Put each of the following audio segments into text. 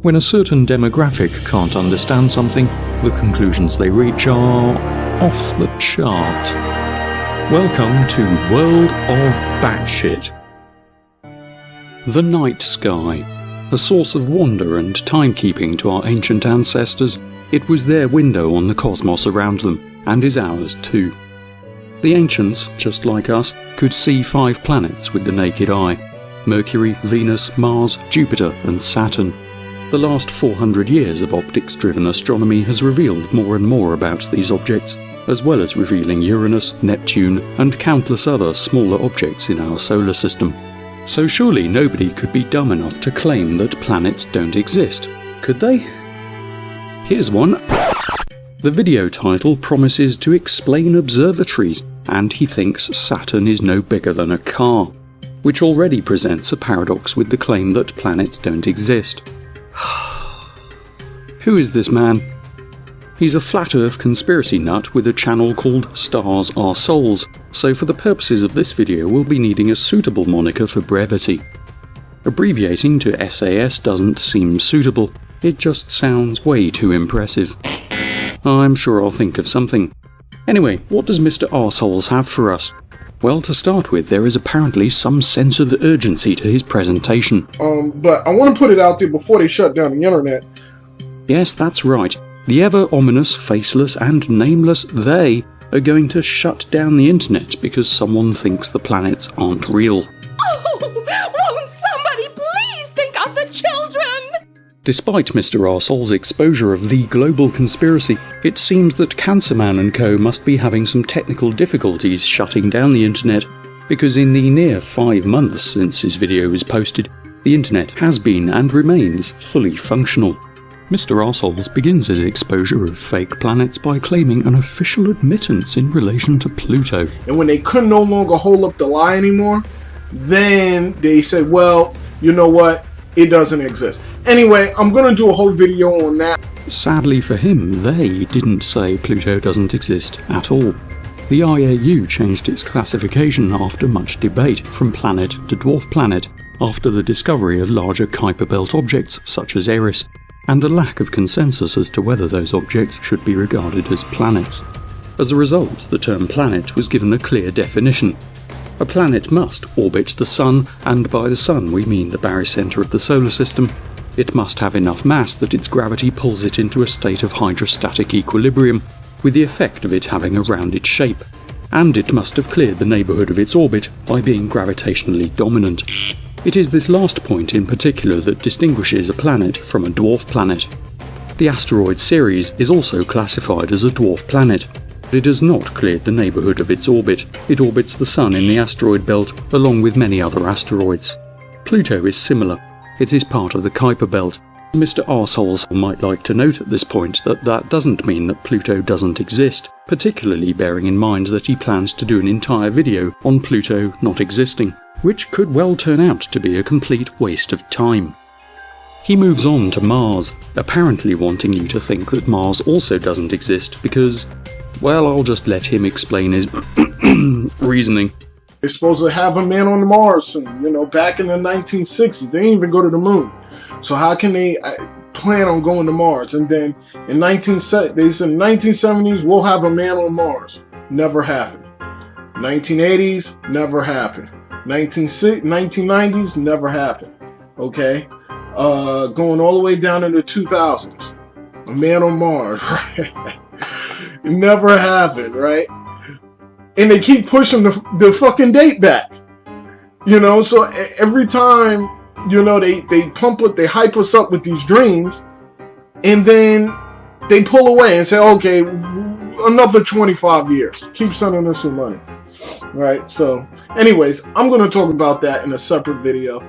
When a certain demographic can't understand something, the conclusions they reach are off the chart. Welcome to World of Batshit. The night sky. A source of wonder and timekeeping to our ancient ancestors, it was their window on the cosmos around them, and is ours too. The ancients, just like us, could see 5 planets with the naked eye: Mercury, Venus, Mars, Jupiter and Saturn. The last 400 years of optics-driven astronomy has revealed more and more about these objects, as well as revealing Uranus, Neptune and countless other smaller objects in our solar system. So surely nobody could be dumb enough to claim that planets don't exist, could they? Here's one. The video title promises to explain observatories, and he thinks Saturn is no bigger than a car, which already presents a paradox with the claim that planets don't exist. Who is this man? He's a flat earth conspiracy nut with a channel called Arse Holes, so for the purposes of this video we'll be needing a suitable moniker for brevity. Abbreviating to SAS doesn't seem suitable, it just sounds way too impressive. I'm sure I'll think of something. Anyway, what does Mr. Arse Holes have for us? Well, to start with, there is apparently some sense of urgency to his presentation. But I want to put it out there before they shut down the internet. Yes, that's right. The ever-ominous, faceless and nameless they are going to shut down the internet because someone thinks the planets aren't real. Oh, won't somebody please think of the children? Despite Mr. Arsehole's exposure of the global conspiracy, it seems that Cancerman and Co. must be having some technical difficulties shutting down the internet, because in the near 5 months since his video was posted, the internet has been and remains fully functional. Mr. Arseholes begins his exposure of fake planets by claiming an official admittance in relation to Pluto. And when they could no longer hold up the lie anymore, then they said, well, you know what, it doesn't exist. Anyway, I'm going to do a whole video on that. Sadly for him, they didn't say Pluto doesn't exist at all. The IAU changed its classification after much debate from planet to dwarf planet after the discovery of larger Kuiper Belt objects such as Eris, and a lack of consensus as to whether those objects should be regarded as planets. As a result, the term planet was given a clear definition. A planet must orbit the Sun, and by the Sun we mean the barycenter of the solar system. It must have enough mass that its gravity pulls it into a state of hydrostatic equilibrium, with the effect of it having a rounded shape, and it must have cleared the neighbourhood of its orbit by being gravitationally dominant. It is this last point in particular that distinguishes a planet from a dwarf planet. The asteroid Ceres is also classified as a dwarf planet. It has not cleared the neighbourhood of its orbit. It orbits the Sun in the asteroid belt along with many other asteroids. Pluto is similar. It is part of the Kuiper Belt. Mr. Arseholes might like to note at this point that that doesn't mean that Pluto doesn't exist, particularly bearing in mind that he plans to do an entire video on Pluto not existing, which could well turn out to be a complete waste of time. He moves on to Mars, apparently wanting you to think that Mars also doesn't exist because, well, I'll just let him explain his reasoning. They're supposed to have a man on Mars soon, back in the 1960s. They didn't even go to the moon. So how can they plan on going to Mars? And then in they said 1970s, we'll have a man on Mars. Never happened. 1980s, never happened. 1990s, never happened. Okay? Going all the way down into the 2000s. A man on Mars, right? It never happened, right? And they keep pushing the fucking date back. So every time, they pump it, they hype us up with these dreams, and then they pull away and say, okay, another 25 years. Keep sending us some money. Right? So, anyways, I'm going to talk about that in a separate video.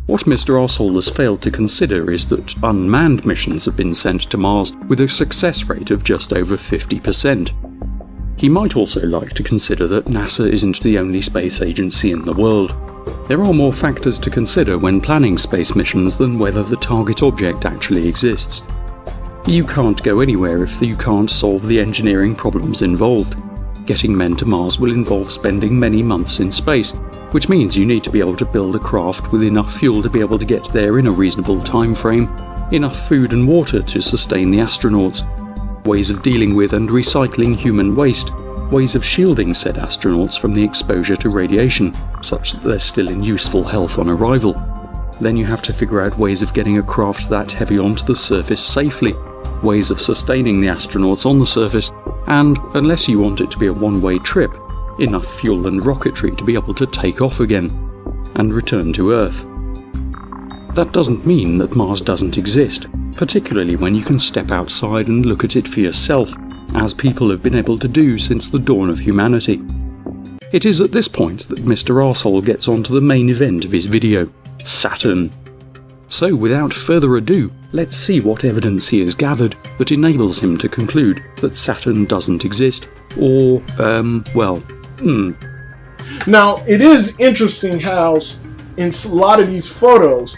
What Mr. Arseholes has failed to consider is that unmanned missions have been sent to Mars with a success rate of just over 50%. He might also like to consider that NASA isn't the only space agency in the world. There are more factors to consider when planning space missions than whether the target object actually exists. You can't go anywhere if you can't solve the engineering problems involved. Getting men to Mars will involve spending many months in space, which means you need to be able to build a craft with enough fuel to be able to get there in a reasonable time frame. enough food and water to sustain the astronauts, ways of dealing with and recycling human waste, ways of shielding said astronauts from the exposure to radiation, such that they're still in useful health on arrival. Then you have to figure out ways of getting a craft that heavy onto the surface safely, ways of sustaining the astronauts on the surface, and, unless you want it to be a one-way trip, enough fuel and rocketry to be able to take off again and return to Earth. That doesn't mean that Mars doesn't exist, particularly when you can step outside and look at it for yourself, as people have been able to do since the dawn of humanity. It is at this point that Mr. Arsehole gets on to the main event of his video, Saturn. So without further ado, let's see what evidence he has gathered that enables him to conclude that Saturn doesn't exist, or, Now, it is interesting how in a lot of these photos,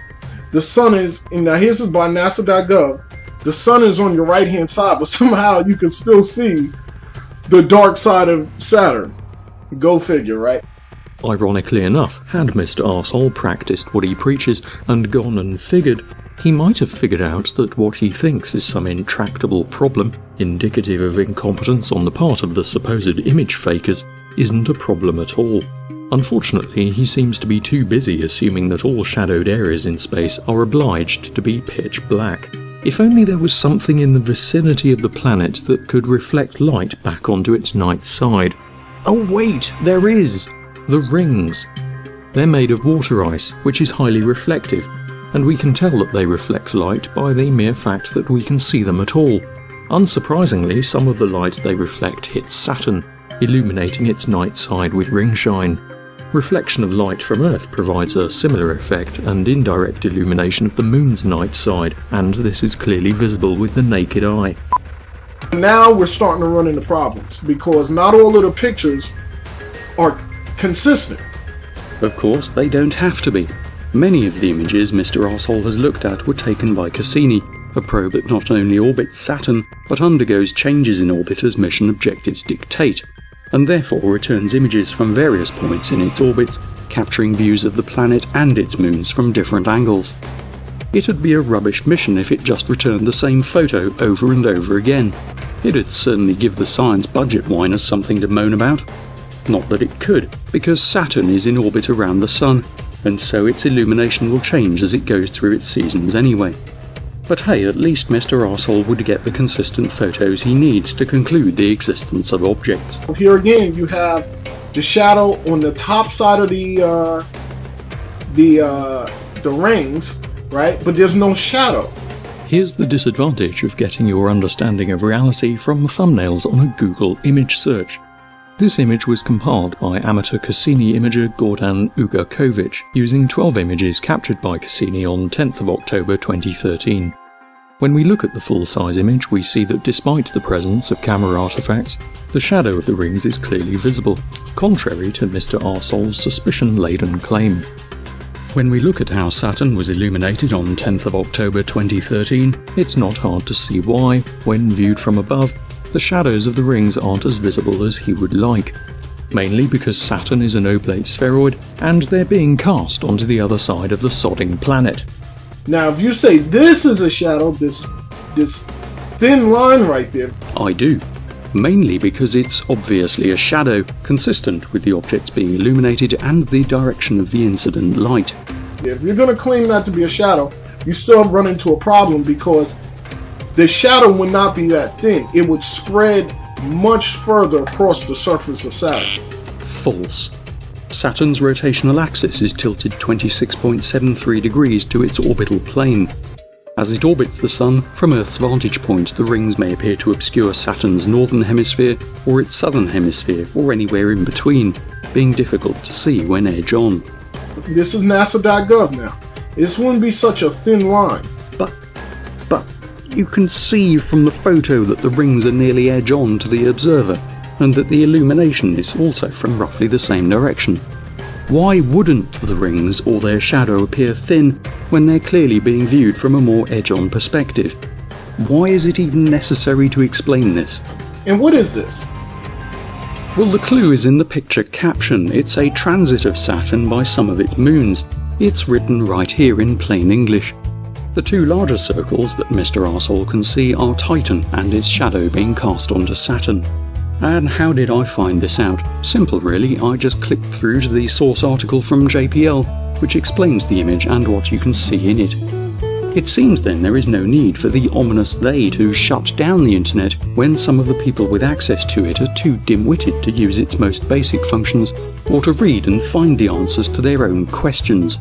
the sun is, and now this is by NASA.gov, the sun is on your right hand side, but somehow you can still see the dark side of Saturn. Go figure, right? Ironically enough, had Mr. Arsehole practiced what he preaches and gone and figured, he might have figured out that what he thinks is some intractable problem, indicative of incompetence on the part of the supposed image fakers, isn't a problem at all. Unfortunately, he seems to be too busy assuming that all shadowed areas in space are obliged to be pitch black. If only there was something in the vicinity of the planet that could reflect light back onto its night side. Oh wait, there is! The rings. They're made of water ice, which is highly reflective, and we can tell that they reflect light by the mere fact that we can see them at all. Unsurprisingly, some of the light they reflect hits Saturn, illuminating its night side with ring shine. Reflection of light from Earth provides a similar effect and indirect illumination of the Moon's night side, and this is clearly visible with the naked eye. Now we're starting to run into problems, because not all of the pictures are consistent. Of course, they don't have to be. Many of the images Mr. Arsehole has looked at were taken by Cassini, a probe that not only orbits Saturn, but undergoes changes in orbit as mission objectives dictate, and therefore returns images from various points in its orbits, capturing views of the planet and its moons from different angles. It'd be a rubbish mission if it just returned the same photo over and over again. It'd certainly give the science budget whiners something to moan about. Not that it could, because Saturn is in orbit around the Sun, and so its illumination will change as it goes through its seasons anyway. But hey, at least Mr. Arsehole would get the consistent photos he needs to conclude the existence of objects. Here again, you have the shadow on the top side of the rings, right? But there's no shadow. Here's the disadvantage of getting your understanding of reality from thumbnails on a Google image search. This image was compiled by amateur Cassini imager Gordan Ugarkovich using 12 images captured by Cassini on 10th of October 2013. When we look at the full-size image, we see that despite the presence of camera artifacts, the shadow of the rings is clearly visible, contrary to Mr. Arsehole's suspicion-laden claim. When we look at how Saturn was illuminated on 10th of October 2013, it's not hard to see why, when viewed from above, the shadows of the rings aren't as visible as he would like, mainly because Saturn is an oblate spheroid and they're being cast onto the other side of the sodding planet. Now, if you say this is a shadow, this thin line right there... I do, mainly because it's obviously a shadow, consistent with the objects being illuminated and the direction of the incident light. If you're going to claim that to be a shadow, you still run into a problem because the shadow would not be that thin. It would spread much further across the surface of Saturn. False. Saturn's rotational axis is tilted 26.73 degrees to its orbital plane. As it orbits the Sun, from Earth's vantage point, the rings may appear to obscure Saturn's northern hemisphere or its southern hemisphere, or anywhere in between, being difficult to see when edge on. This is NASA.gov now. This wouldn't be such a thin line. But you can see from the photo that the rings are nearly edge on to the observer, and that the illumination is also from roughly the same direction. Why wouldn't the rings or their shadow appear thin when they're clearly being viewed from a more edge-on perspective? Why is it even necessary to explain this? And what is this? Well, the clue is in the picture caption. It's a transit of Saturn by some of its moons. It's written right here in plain English. The two larger circles that Mr. Arsehole can see are Titan and its shadow being cast onto Saturn. And how did I find this out? Simple really, I just clicked through to the source article from JPL, which explains the image and what you can see in it. It seems then there is no need for the ominous they to shut down the internet when some of the people with access to it are too dim-witted to use its most basic functions, or to read and find the answers to their own questions.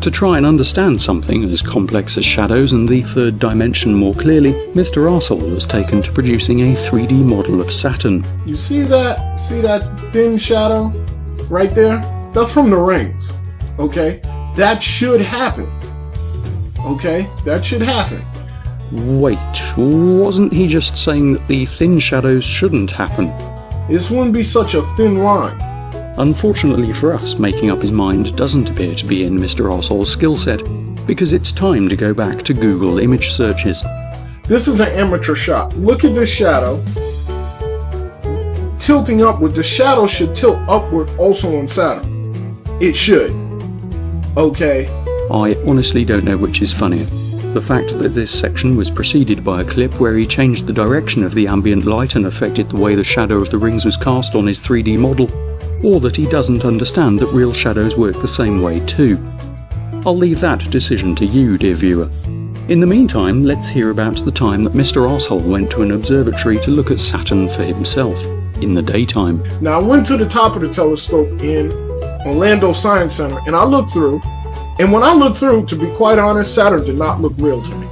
To try and understand something as complex as shadows and the third dimension more clearly, Mr. Arsehole has taken to producing a 3D model of Saturn. You see that? See that thin shadow right there? That's from the rings. Okay? That should happen. Okay? That should happen. Wait, wasn't he just saying that the thin shadows shouldn't happen? This wouldn't be such a thin line. Unfortunately for us, making up his mind doesn't appear to be in Mr. Arsehole's skill set, because it's time to go back to Google image searches. This is an amateur shot. Look at this shadow. Tilting upward, the shadow should tilt upward also on Saturn. It should. Okay. I honestly don't know which is funnier. The fact that this section was preceded by a clip where he changed the direction of the ambient light and affected the way the shadow of the rings was cast on his 3D model, or that he doesn't understand that real shadows work the same way too. I'll leave that decision to you, dear viewer. In the meantime, let's hear about the time that Mr. Arsehole went to an observatory to look at Saturn for himself, in the daytime. Now, I went to the top of the telescope in Orlando Science Center, and I looked through, and when I looked through, to be quite honest, Saturn did not look real to me.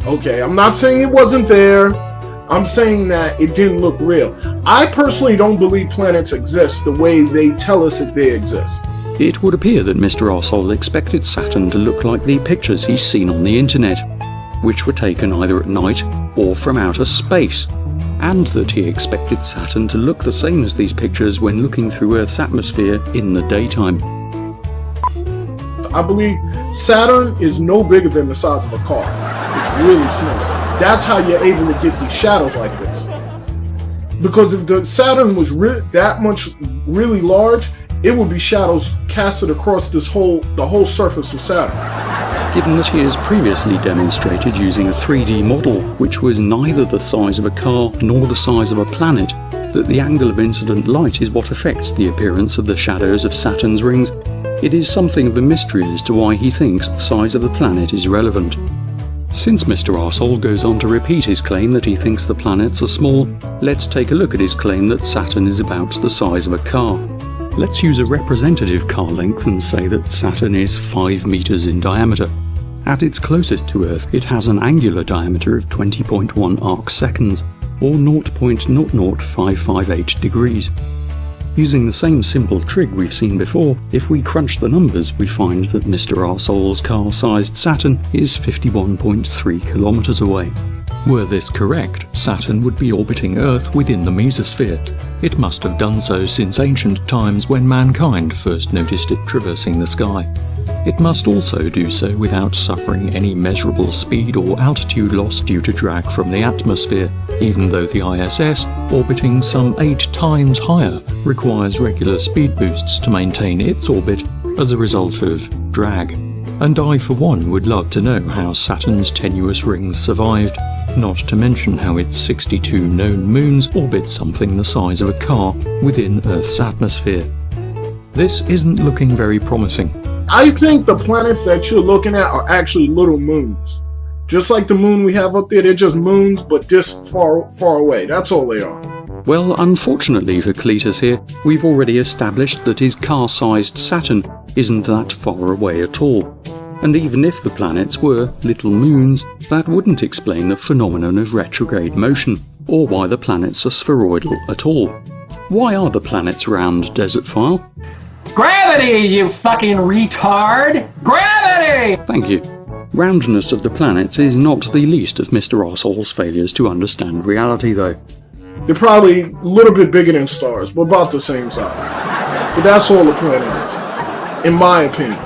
Okay, I'm not saying it wasn't there, I'm saying that it didn't look real. I personally don't believe planets exist the way they tell us that they exist. It would appear that Mr. Arsehole expected Saturn to look like the pictures he's seen on the internet, which were taken either at night or from outer space, and that he expected Saturn to look the same as these pictures when looking through Earth's atmosphere in the daytime. I believe Saturn is no bigger than the size of a car. It's really small. That's how you're able to get these shadows like this. Because if the Saturn was that much really large, it would be shadows casted across the whole surface of Saturn. Given that he has previously demonstrated using a 3D model which was neither the size of a car nor the size of a planet, that the angle of incident light is what affects the appearance of the shadows of Saturn's rings, it is something of a mystery as to why he thinks the size of the planet is relevant. Since Mr. Arsehole goes on to repeat his claim that he thinks the planets are small, let's take a look at his claim that Saturn is about the size of a car. Let's use a representative car length and say that Saturn is 5 meters in diameter. At its closest to Earth, it has an angular diameter of 20.1 arc seconds, or 0.00558 degrees. Using the same simple trig we've seen before, if we crunch the numbers, we find that Mr. Arsehole's car-sized Saturn is 51.3 kilometers away. Were this correct, Saturn would be orbiting Earth within the mesosphere. It must have done so since ancient times when mankind first noticed it traversing the sky. It must also do so without suffering any measurable speed or altitude loss due to drag from the atmosphere, even though the ISS, orbiting some 8 times higher, requires regular speed boosts to maintain its orbit as a result of drag. And I for one would love to know how Saturn's tenuous rings survived, not to mention how its 62 known moons orbit something the size of a car within Earth's atmosphere. This isn't looking very promising. I think the planets that you're looking at are actually little moons. Just like the moon we have up there, they're just moons, but this far away. That's all they are. Well, unfortunately for Cletus here, we've already established that his car-sized Saturn isn't that far away at all. And even if the planets were little moons, that wouldn't explain the phenomenon of retrograde motion, or why the planets are spheroidal at all. Why are the planets round, Desert File? Gravity, you fucking retard! Gravity! Thank you. Roundness of the planets is not the least of Mr. Arsehole's failures to understand reality, though. They're probably a little bit bigger than stars, but about the same size. But that's all the planet is, in my opinion.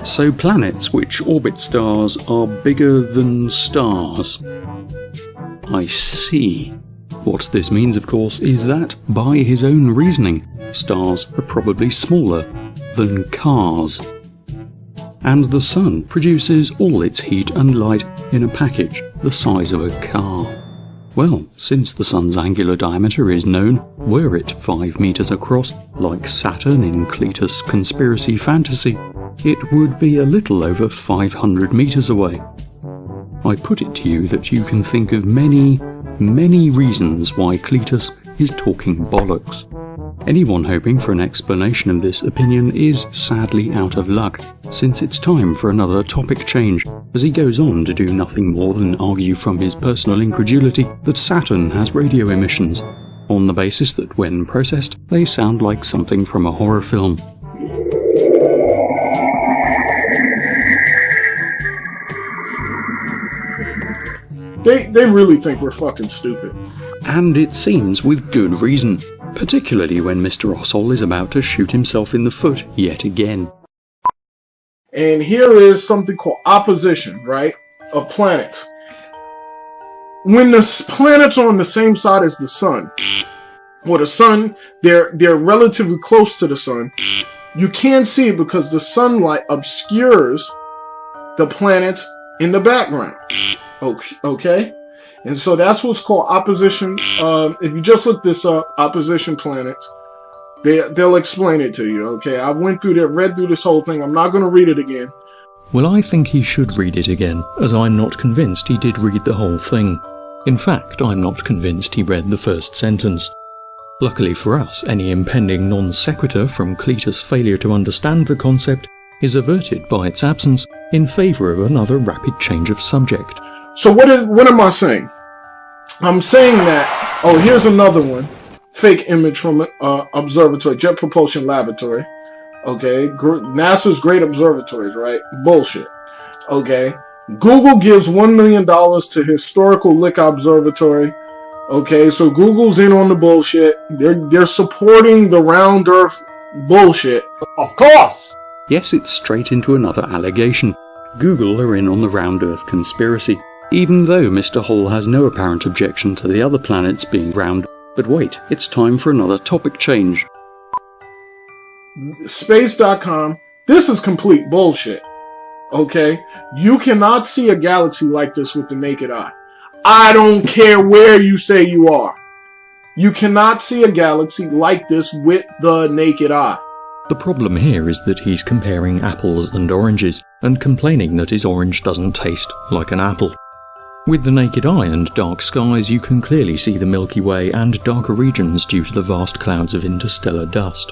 So planets which orbit stars are bigger than stars. I see. What this means, of course, is that, by his own reasoning, stars are probably smaller than cars. and the Sun produces all its heat and light in a package the size of a car. Well, since the Sun's angular diameter is known, were it 5 meters across, like Saturn in Cletus' conspiracy fantasy, it would be a little over 500 meters away. I put it to you that you can think of many, many reasons why Cletus is talking bollocks. Anyone hoping for an explanation of this opinion is sadly out of luck, since it's time for another topic change, as he goes on to do nothing more than argue from his personal incredulity that Saturn has radio emissions, on the basis that when processed, they sound like something from a horror film. They really think we're fucking stupid. And it seems with good reason, particularly when Mr. Arse Hole is about to shoot himself in the foot yet again. And here is something called opposition, right, of planets. When the planets are on the same side as the Sun, or the Sun, they're relatively close to the Sun, you can't see it because the sunlight obscures the planets in the background. Okay? And so that's what's called opposition. If you just look this up, opposition planets, they'll explain it to you, okay? I read through this whole thing. I'm not going to read it again. Well, I think he should read it again, as I'm not convinced he did read the whole thing. In fact, I'm not convinced he read the first sentence. Luckily for us, any impending non sequitur from Cletus' failure to understand the concept is averted by its absence in favour of another rapid change of subject. So what am I saying? I'm saying that, oh, here's another one. Fake image from observatory, Jet Propulsion Laboratory. Okay, NASA's great observatories, right? Bullshit. Okay, Google gives $1 million to Historical Lick Observatory. Okay, so Google's in on the bullshit. They're supporting the round Earth bullshit. Of course! Yes, it's straight into another allegation. Google are in on the round Earth conspiracy, even though Mr. Hole has no apparent objection to the other planets being round. But wait, it's time for another topic change. Space.com, this is complete bullshit. Okay? You cannot see a galaxy like this with the naked eye. I don't care where you say you are. You cannot see a galaxy like this with the naked eye. The problem here is that he's comparing apples and oranges, and complaining that his orange doesn't taste like an apple. With the naked eye and dark skies, you can clearly see the Milky Way and darker regions due to the vast clouds of interstellar dust.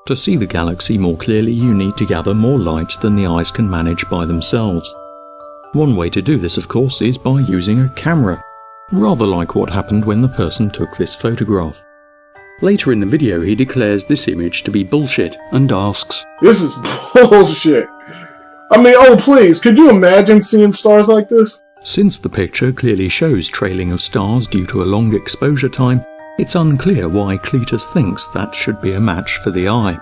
To see the galaxy more clearly, you need to gather more light than the eyes can manage by themselves. One way to do this, of course, is by using a camera, rather like what happened when the person took this photograph. Later in the video, he declares this image to be bullshit and asks, "This is bullshit. I mean, oh please, could you imagine seeing stars like this?" Since the picture clearly shows trailing of stars due to a long exposure time, it's unclear why Cletus thinks that should be a match for the eye.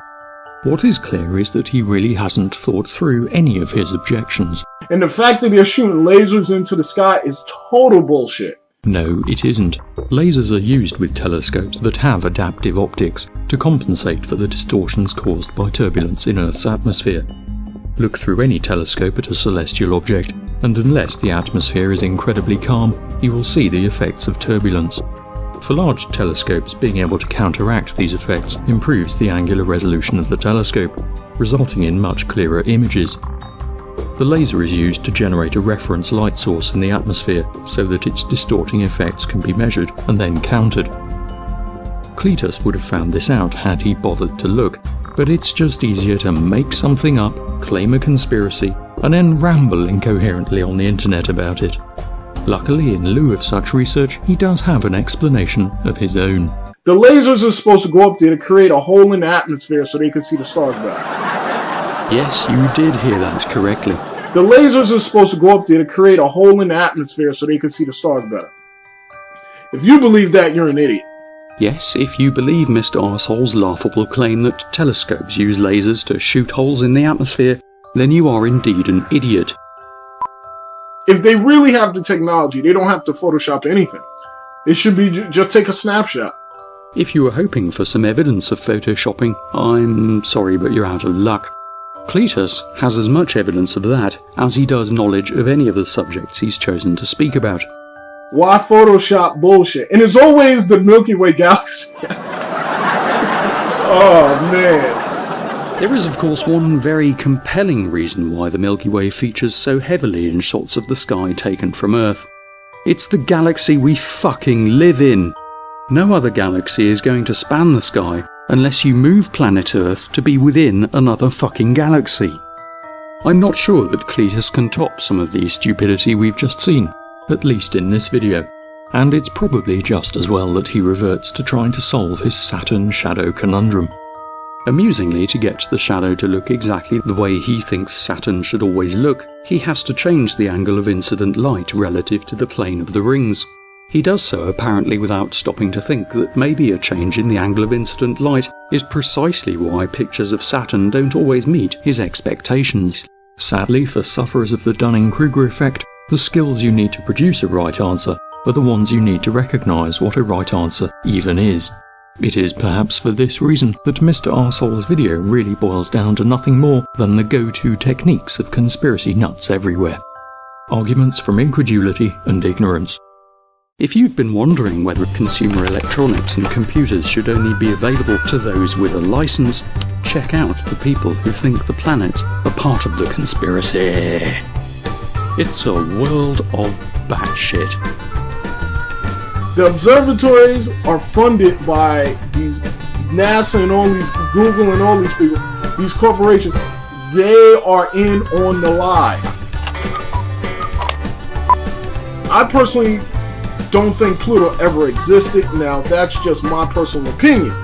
What is clear is that he really hasn't thought through any of his objections. And the fact that they're shooting lasers into the sky is total bullshit. No, it isn't. Lasers are used with telescopes that have adaptive optics to compensate for the distortions caused by turbulence in Earth's atmosphere. Look through any telescope at a celestial object, and unless the atmosphere is incredibly calm, you will see the effects of turbulence. For large telescopes, being able to counteract these effects improves the angular resolution of the telescope, resulting in much clearer images. The laser is used to generate a reference light source in the atmosphere so that its distorting effects can be measured and then countered. Cletus would have found this out had he bothered to look, but it's just easier to make something up, claim a conspiracy, and then ramble incoherently on the internet about it. Luckily, in lieu of such research, he does have an explanation of his own. The lasers are supposed to go up there to create a hole in the atmosphere so they can see the stars better. Yes, you did hear that correctly. The lasers are supposed to go up there to create a hole in the atmosphere so they can see the stars better. If you believe that, you're an idiot. Yes, if you believe Mr. Arse Hole's laughable claim that telescopes use lasers to shoot holes in the atmosphere, then you are indeed an idiot. If they really have the technology, they don't have to Photoshop anything. It should be just take a snapshot. If you were hoping for some evidence of photoshopping, I'm sorry, but you're out of luck. Cletus has as much evidence of that as he does knowledge of any of the subjects he's chosen to speak about. Why Photoshop bullshit? And it's always the Milky Way galaxy. Oh, man. There is, of course, one very compelling reason why the Milky Way features so heavily in shots of the sky taken from Earth. It's the galaxy we fucking live in. No other galaxy is going to span the sky unless you move planet Earth to be within another fucking galaxy. I'm not sure that Cletus can top some of the stupidity we've just seen, at least in this video, and it's probably just as well that he reverts to trying to solve his Saturn shadow conundrum. Amusingly, to get the shadow to look exactly the way he thinks Saturn should always look, he has to change the angle of incident light relative to the plane of the rings. He does so apparently without stopping to think that maybe a change in the angle of incident light is precisely why pictures of Saturn don't always meet his expectations. Sadly, for sufferers of the Dunning-Kruger effect, the skills you need to produce a right answer are the ones you need to recognise what a right answer even is. It is perhaps for this reason that Mr. Arse Holes' video really boils down to nothing more than the go-to techniques of conspiracy nuts everywhere. Arguments from incredulity and ignorance. If you've been wondering whether consumer electronics and computers should only be available to those with a license, check out the people who think the planets are part of the conspiracy. It's a world of batshit. The observatories are funded by these NASA and all these Google and all these people, these corporations. They are in on the lie. I personally don't think Pluto ever existed. Now, that's just my personal opinion.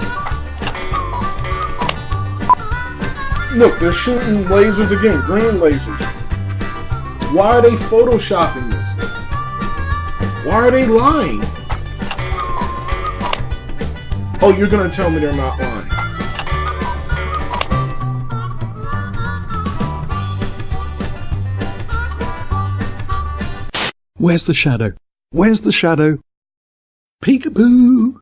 Look, they're shooting lasers again, green lasers. Why are they photoshopping this? Why are they lying? Oh, you're gonna tell me they're not lying. Where's the shadow? Where's the shadow? Peekaboo!